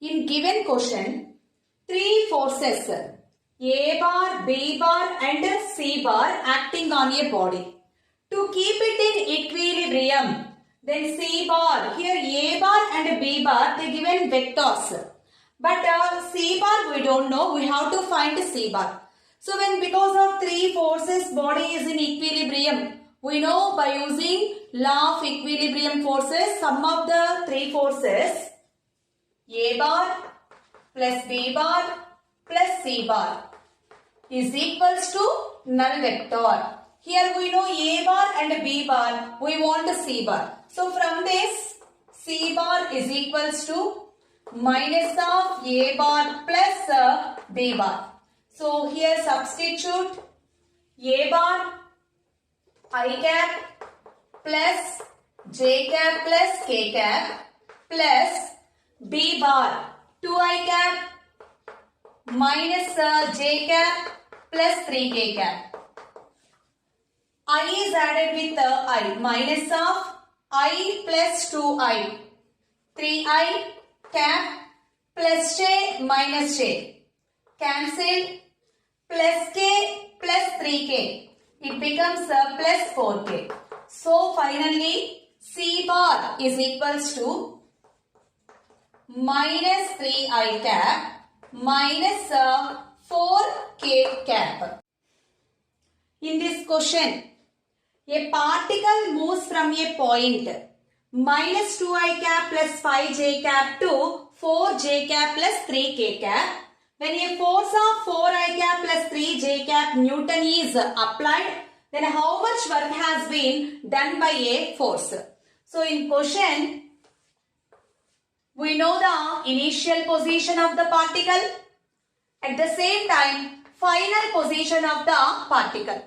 In given question, three forces A bar, B bar and C bar acting on a body. To keep it in equilibrium, then C bar, here A bar and B bar, they given vectors. But C bar we don't know, we have to find C bar. So when because of three forces body is in equilibrium, we know by using law of equilibrium forces, sum of the three forces A bar plus B bar plus C bar is equals to null vector. Here we know A bar and B bar, we want C bar. So from this, C bar is equals to minus of A bar plus B bar. So here substitute A bar I cap plus J cap plus K cap plus B bar 2I cap minus J cap plus 3K cap. I is added with I, minus of I plus 2I, 3I cap plus J minus J, cancel plus K plus 3K, it becomes plus 4K. So finally C bar is equals to minus 3I cap minus 4K cap. In this question, a particle moves from a point minus 2I cap plus 5J cap to 4J cap plus 3K cap. When a force of 4I cap plus 3J cap Newton is applied, then how much work has been done by a force? So in question, we know the initial position of the particle, at the same time final position of the particle.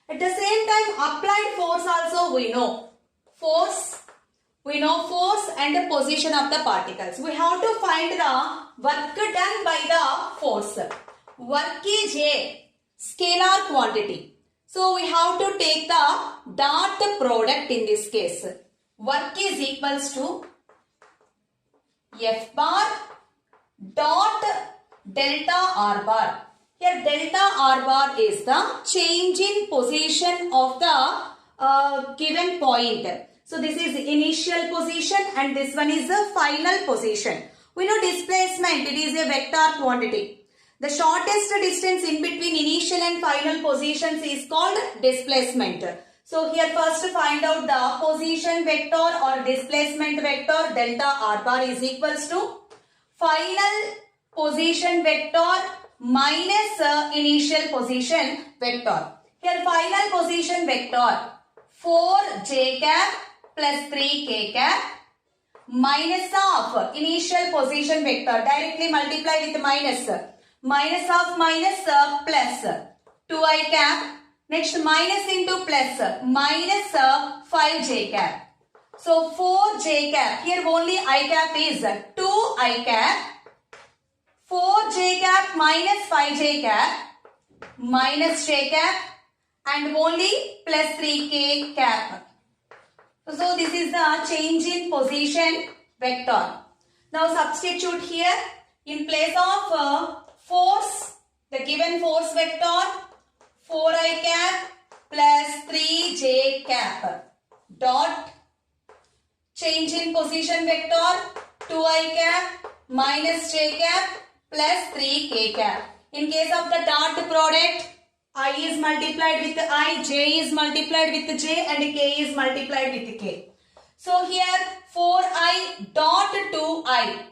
At the same time applied force also we know. Force and the position of the particles. We have to find the work done by the force. Work is a scalar quantity. So we have to take the dot product in this case. Work is equals to F bar dot delta R bar. Here delta R bar is the change in position of the given point. So this is initial position and this one is the final position. We know displacement, it is a vector quantity. The shortest distance in between initial and final positions is called displacement. So here first find out the position vector or displacement vector. Delta R bar is equals to final position vector minus initial position vector. Here final position vector 4J cap plus 3K cap minus of initial position vector, directly multiply with minus, minus of minus plus 2I cap, next minus into plus minus 5J cap. So 4J cap, here only I cap is 2I cap, 4J cap minus 5J cap minus J cap and only plus 3K cap. So this is the change in position vector. Now substitute here in place of force, the given force vector 4I cap plus 3J cap dot change in position vector 2I cap minus J cap plus 3K cap. In case of the dot product, I is multiplied with I, J is multiplied with J and K is multiplied with K. So here 4I dot 2I,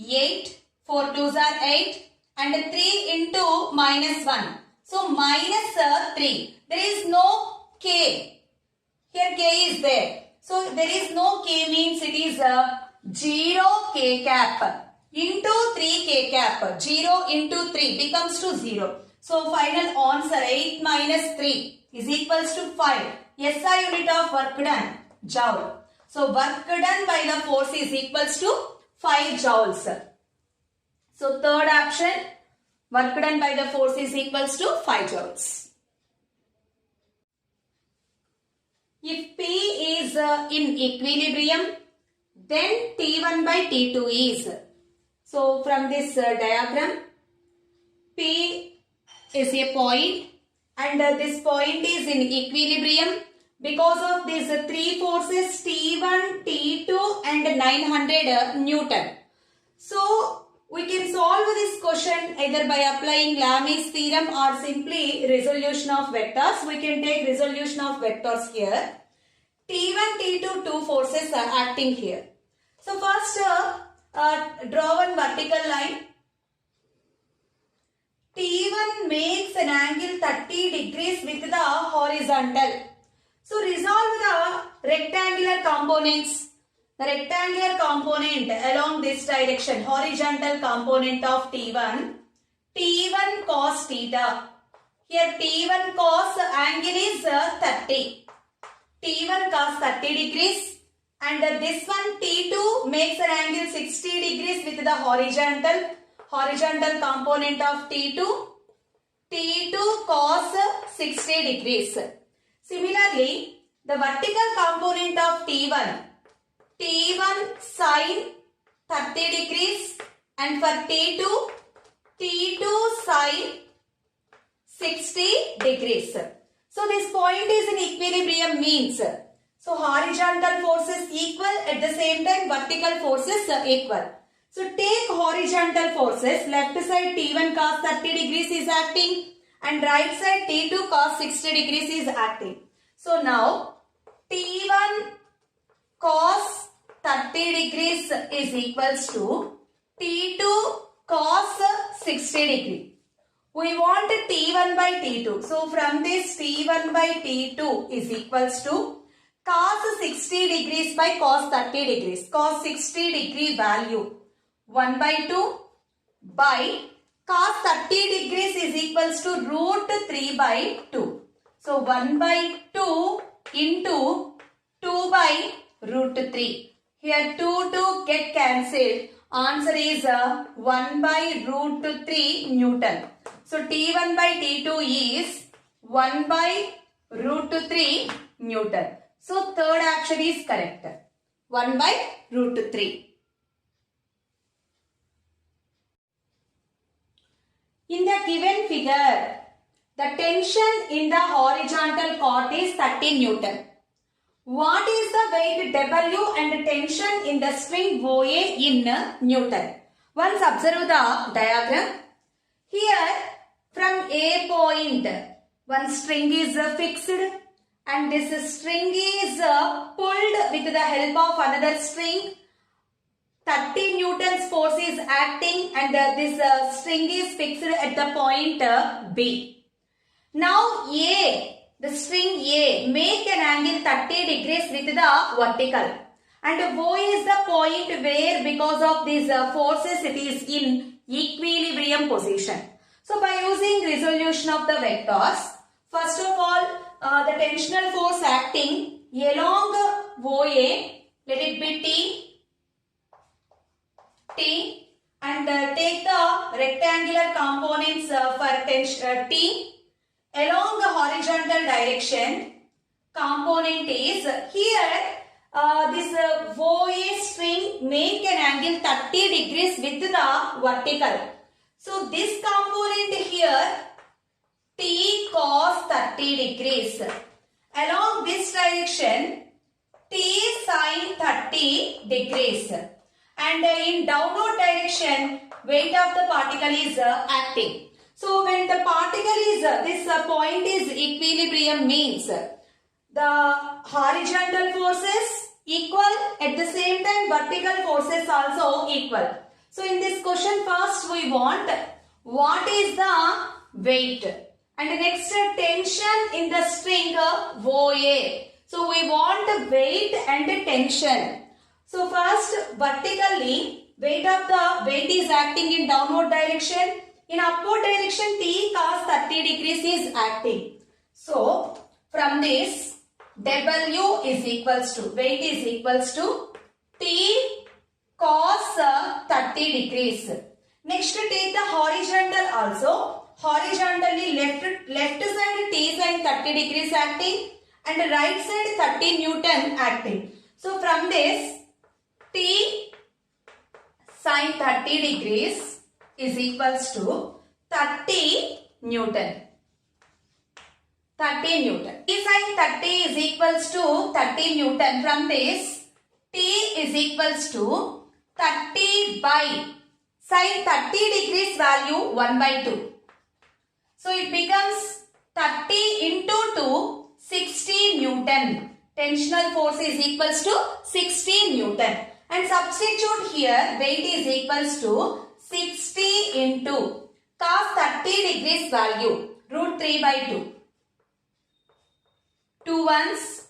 8, 4 2s are 8 and 3 into minus 1. So minus 3. There is no K. Here K is there. So there is no K means it is 0 K cap into 3K cap. 0 into 3 becomes to 0. So final answer 8 minus 3 is equals to 5. SI unit of work done, joule. So work done by the force is equals to 5 joules. So third option, work done by the force is equals to 5 joules. If P is in equilibrium, then T1 by T2 is So from this diagram, P is a point and this point is in equilibrium because of these three forces T1, T2 and 900 Newton. So we can solve this question either by applying Lami's theorem or simply resolution of vectors. We can take resolution of vectors here. T1, T2, two forces are acting here. So first draw one vertical line. T1 makes an angle 30 degrees with the horizontal. So resolve the rectangular components. The rectangular component along this direction, horizontal component of T1, T1 cos theta. Here T1 cos angle is 30. T1 cos 30 degrees and this one T2 makes an angle 60 degrees with the horizontal component of T2, T2 cos 60 degrees. Similarly, the vertical component of T1, T1 sin 30 degrees and for T2, T2 sin 60 degrees. So this point is in equilibrium means, so horizontal forces equal, at the same time vertical forces equal. So take horizontal forces, left side T1 cos 30 degrees is acting and right side T2 cos 60 degrees is acting. So now T1 cos 30 degrees is equals to T2 cos 60 degree. We want T1 by T2. So from this T1 by T2 is equals to cos 60 degrees by cos 30 degrees. Cos 60 degree value 1 by 2 by cos 30 degrees is equals to root 3 by 2. So 1 by 2 into 2 by root 3. Here 2 get cancelled. Answer is 1 by root 3 Newton. So T1 by T2 is 1 by root 3 Newton. So third action is correct. 1 by root 3. In the given figure, the tension in the horizontal chord is 30 Newton. What is the weight W and tension in the string OA in Newton? Once observe the diagram. Here from A point, one string is fixed and this string is pulled with the help of another string. 30 Newton's force is acting and this string is fixed at the point B. Now A, the string A, make an angle 30 degrees with the vertical. And O is the point where because of these forces it is in equilibrium position. So by using resolution of the vectors, first of all the tensional force acting along OA, let it be T and take the rectangular components for T along the horizontal direction. Component is here this OA string make an angle 30 degrees with the vertical. So this component here T cos 30 degrees. Along this direction T sin 30 degrees. And in downward direction, weight of the particle is acting. So when the particle is, this point is equilibrium means the horizontal forces equal, at the same time vertical forces also equal. So in this question first we want what is the weight and next tension in the string OA. So we want weight and tension. So first vertically weight is acting in downward direction. In upward direction T cos 30 degrees is acting. So from this W is equals to, weight is equals to T cos 30 degrees. Next take the horizontal also. Horizontally left side T sin 30 degrees acting and right side 30 Newton acting. So from this T sine 30 degrees is equals to 30 Newton. 30 Newton. T sine 30 is equals to 30 Newton. From this, T is equals to 30 by sine 30 degrees value 1 by 2. So it becomes 30 into 2, 60 Newton. Tensional force is equals to 60 Newton. And substitute here, weight is equals to 60 into cos 30 degrees value, root 3 by 2. 2 ones,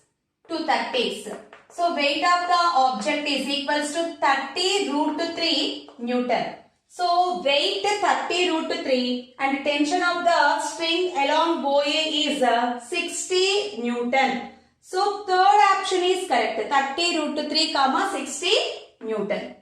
2 30s. So weight of the object is equals to 30 root 3 Newton. So weight 30 root 3 and tension of the string along bow A is 60 Newton. So third option is correct. 30 root 3 comma 60 Newton.